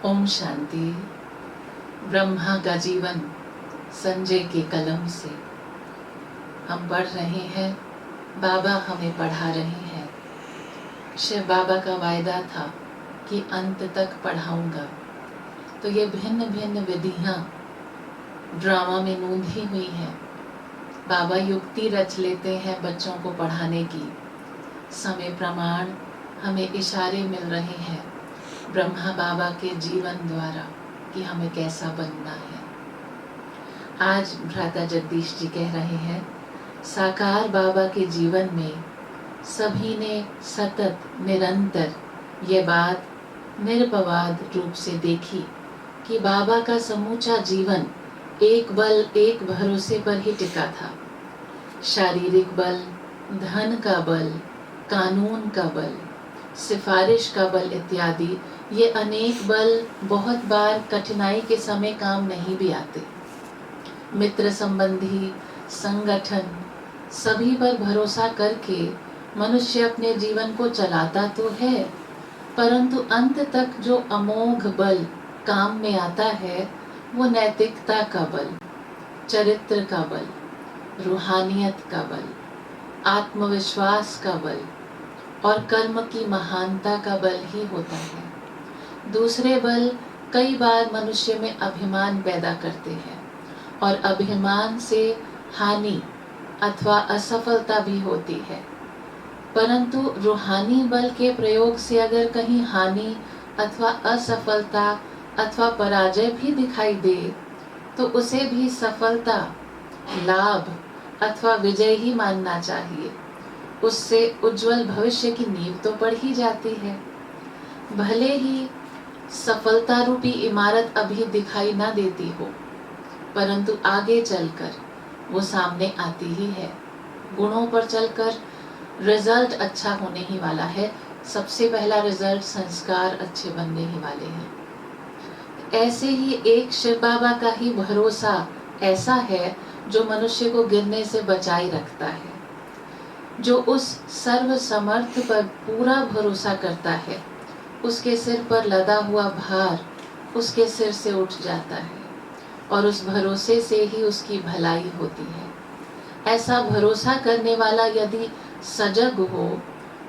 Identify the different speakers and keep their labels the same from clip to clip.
Speaker 1: ओम शांति। ब्रह्मा का जीवन संजय के कलम से हम पढ़ रहे हैं। बाबा हमें पढ़ा रहे हैं। शिव बाबा का वायदा था कि अंत तक पढ़ाऊंगा। तो ये भिन्न भिन्न विधियां ड्रामा में नूंधी हुई हैं। बाबा युक्ति रच लेते हैं बच्चों को पढ़ाने की। समय प्रमाण हमें इशारे मिल रहे हैं ब्रह्मा बाबा के जीवन द्वारा कि हमें कैसा बनना है। आज भ्राता जगदीश जी कह रहे हैं, साकार बाबा के जीवन में सभी ने सतत निरंतर ये बात निरपवाद रूप से देखी कि बाबा का समूचा जीवन एक बल एक भरोसे पर ही टिका था। शारीरिक बल, धन का बल, कानून का बल, सिफारिश का बल इत्यादि ये अनेक बल बहुत बार कठिनाई के समय काम नहीं भी आते। मित्र संबंधी, संगठन सभी पर भरोसा करके मनुष्य अपने जीवन को चलाता तो है, परंतु अंत तक जो अमोघ बल काम में आता है वो नैतिकता का बल, चरित्र का बल, रूहानियत का बल, आत्मविश्वास का बल और कर्म की महानता का बल ही होता है। दूसरे बल कई बार मनुष्य में अभिमान पैदा करते हैं और अभिमान से हानि अथवा असफलता भी होती है। परंतु रूहानी बल के प्रयोग से अगर कहीं हानि अथवा असफलता अथवा पराजय भी दिखाई दे तो उसे भी सफलता, लाभ अथवा विजय ही मानना चाहिए। उससे उज्जवल भविष्य की नींव तो पड़ ही जाती है। भले ही सफलता रूपी इमारत अभी दिखाई ना देती हो, परंतु आगे चलकर वो सामने आती ही है। गुणों पर चलकर रिजल्ट अच्छा होने ही वाला है। सबसे पहला रिजल्ट संस्कार अच्छे बनने ही वाले हैं। ऐसे ही एक शिव बाबा का ही भरोसा ऐसा है जो मनुष्य को गिरने से बचाए रखता है। जो उस सर्व समर्थ पर पूरा भरोसा करता है, उसके सिर पर लदा हुआ भार उसके सिर से उठ जाता है और उस भरोसे से ही उसकी भलाई होती है। ऐसा भरोसा करने वाला यदि सजग हो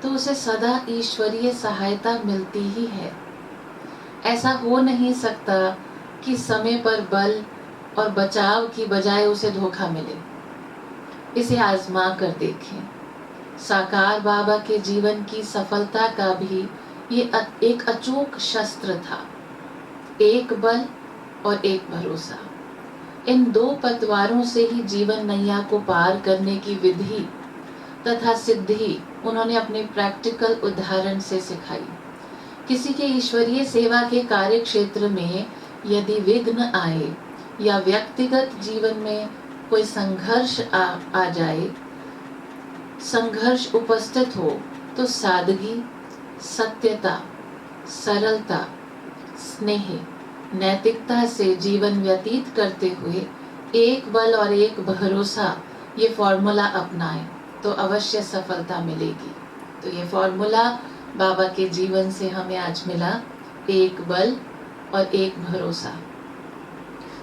Speaker 1: तो उसे सदा ईश्वरीय सहायता मिलती ही है। ऐसा हो नहीं सकता कि समय पर बल और बचाव की बजाय उसे धोखा मिले। इसे आजमा कर देखें। साकार बाबा के जीवन की सफलता का भी ये एक अचूक शस्त्र था, एक बल और एक भरोसा। इन दो पतवारों से ही जीवन नैया को पार करने की विधि तथा सिद्धि उन्होंने अपने प्रैक्टिकल उदाहरण से सिखाई। किसी के ईश्वरीय सेवा के कार्य क्षेत्र में यदि विघ्न आए या व्यक्तिगत जीवन में कोई संघर्ष आ जाए, संघर्ष उपस्थित हो, तो सादगी, सत्यता, सरलता, स्नेह, नैतिकता से जीवन व्यतीत करते हुए एक बल और एक भरोसा ये फॉर्मूला अपनाएं तो अवश्य सफलता मिलेगी। तो ये फॉर्मूला बाबा के जीवन से हमें आज मिला, एक बल और एक भरोसा।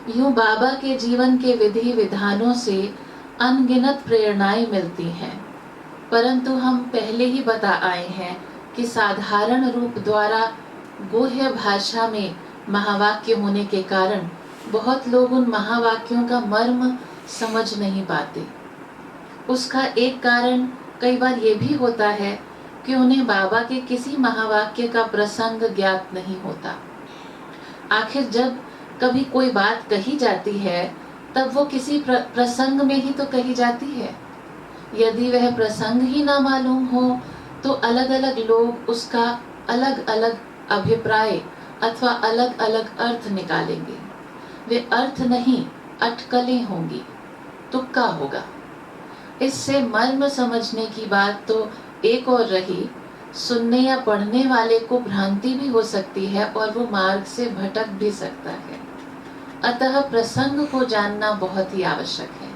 Speaker 1: यूं बाबा के जीवन के विधि विधानों से अनगिनत प्रेरणाएं मिलती हैं, परंतु हम पहले ही बता आए हैं कि साधारण रूप द्वारा गुह्य भाषा में महावाक्य होने के कारण बहुत लोग उन महावाक्यों का मर्म समझ नहीं पाते। उसका एक कारण कई बार ये भी होता है कि उन्हें बाबा के किसी महावाक्य का प्रसंग ज्ञात नहीं होता। आखिर जब कभी कोई बात कही जाती है तब वो किसी प्रसंग में ही तो कही जाती है। यदि वह प्रसंग ही ना मालूम हो तो अलग अलग लोग उसका अलग अलग अभिप्राय अथवा अलग अलग अर्थ निकालेंगे। वे अर्थ नहीं, अटकलें होंगी, तुक्का होगा। इससे मर्म समझने की बात तो एक और रही, सुनने या पढ़ने वाले को भ्रांति भी हो सकती है और वो मार्ग से भटक भी सकता है। अतः प्रसंग को जानना बहुत ही आवश्यक है।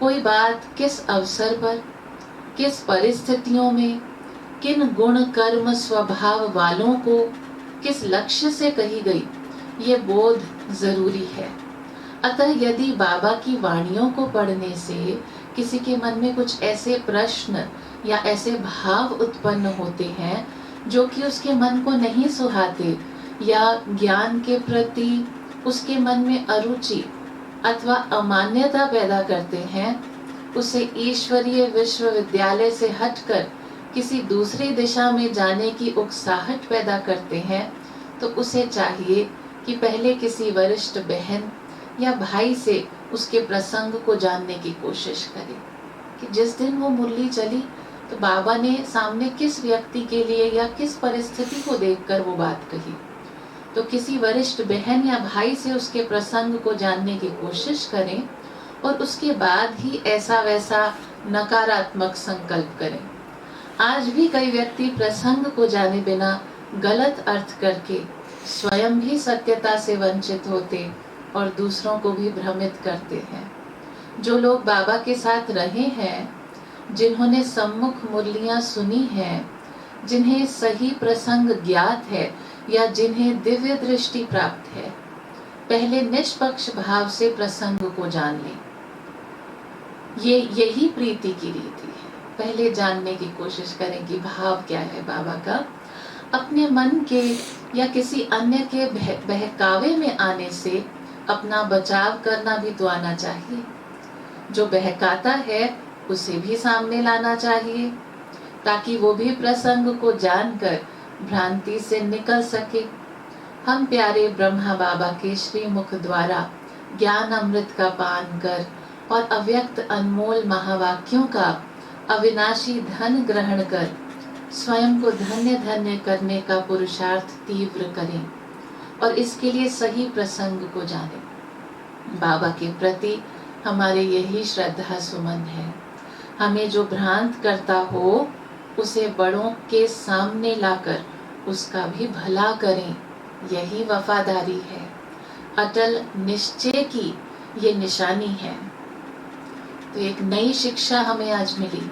Speaker 1: कोई बात किस अवसर पर, किस परिस्थितियों में, किन गुण कर्म स्वभाव वालों को किस लक्ष्य से कही गई, ये बोध जरूरी है। अतः यदि बाबा की वाणियों को पढ़ने से किसी के मन में कुछ ऐसे प्रश्न या ऐसे भाव उत्पन्न होते हैं जो कि उसके मन को नहीं सुहाते, या ज्ञान के प्रति उसके मन में अरुचि अथवा अमान्यता पैदा करते हैं, उसे ईश्वरीय विश्वविद्यालय से हटकर किसी दूसरी दिशा में जाने की उकसाहट पैदा करते हैं, तो उसे चाहिए कि पहले किसी वरिष्ठ बहन या भाई से उसके प्रसंग को जानने की कोशिश करे कि जिस दिन वो मुरली चली तो बाबा ने सामने किस व्यक्ति के लिए या किस परिस्थिति को देखकर वो बात कही। तो किसी वरिष्ठ बहन या भाई से उसके प्रसंग को जानने की कोशिश करें और उसके बाद ही ऐसा वैसा नकारात्मक संकल्प करें। आज भी कई व्यक्ति प्रसंग को जाने बिना गलत अर्थ करके स्वयं भी सत्यता से वंचित होते और दूसरों को भी भ्रमित करते हैं। जो लोग बाबा के साथ रहे हैं, जिन्होंने सम्मुख मुरलियां सुनी हैं, जिन्हें सही प्रसंग ज्ञात है या जिन्हें दिव्य दृष्टि प्राप्त है, पहले निष्पक्ष भाव से प्रसंग को जान लें। यही प्रीति की रीति है। पहले जानने की कोशिश करें कि भाव क्या है बाबा का। अपने मन के या किसी अन्य के बहकावे में आने से अपना बचाव करना भी तो आना चाहिए। जो बहकाता है उसे भी सामने लाना चाहिए ताकि वो भी प्रसंग को जानकर भ्रांति से निकल सके। हम प्यारे ब्रह्मा बाबा के श्रीमुख द्वारा ज्ञान अमृत का पान कर और अव्यक्त अनमोल महावाक्यों का अविनाशी धन ग्रहण कर स्वयं को धन्य धन्य करने का पुरुषार्थ तीव्र करें और इसके लिए सही प्रसंग को जानें। बाबा के प्रति हमारे यही श्रद्धा सुमन है। हमें जो भ्रांत करता हो उसे बड़ों के सामने लाकर उसका भी भला करें, यही वफादारी है। अटल निश्चय की ये निशानी है। तो एक नई शिक्षा हमें आज मिली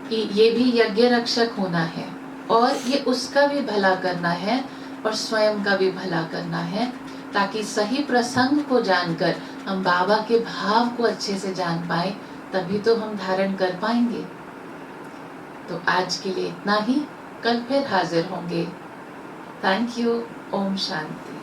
Speaker 1: कि ये भी यज्ञ रक्षक होना है और ये उसका भी भला करना है और स्वयं का भी भला करना है, ताकि सही प्रसंग को जानकर हम बाबा के भाव को अच्छे से जान पाए, तभी तो हम धारण कर पाएंगे। तो आज के लिए इतना ही, कल फिर हाजिर होंगे। Thank you. ओम शांति।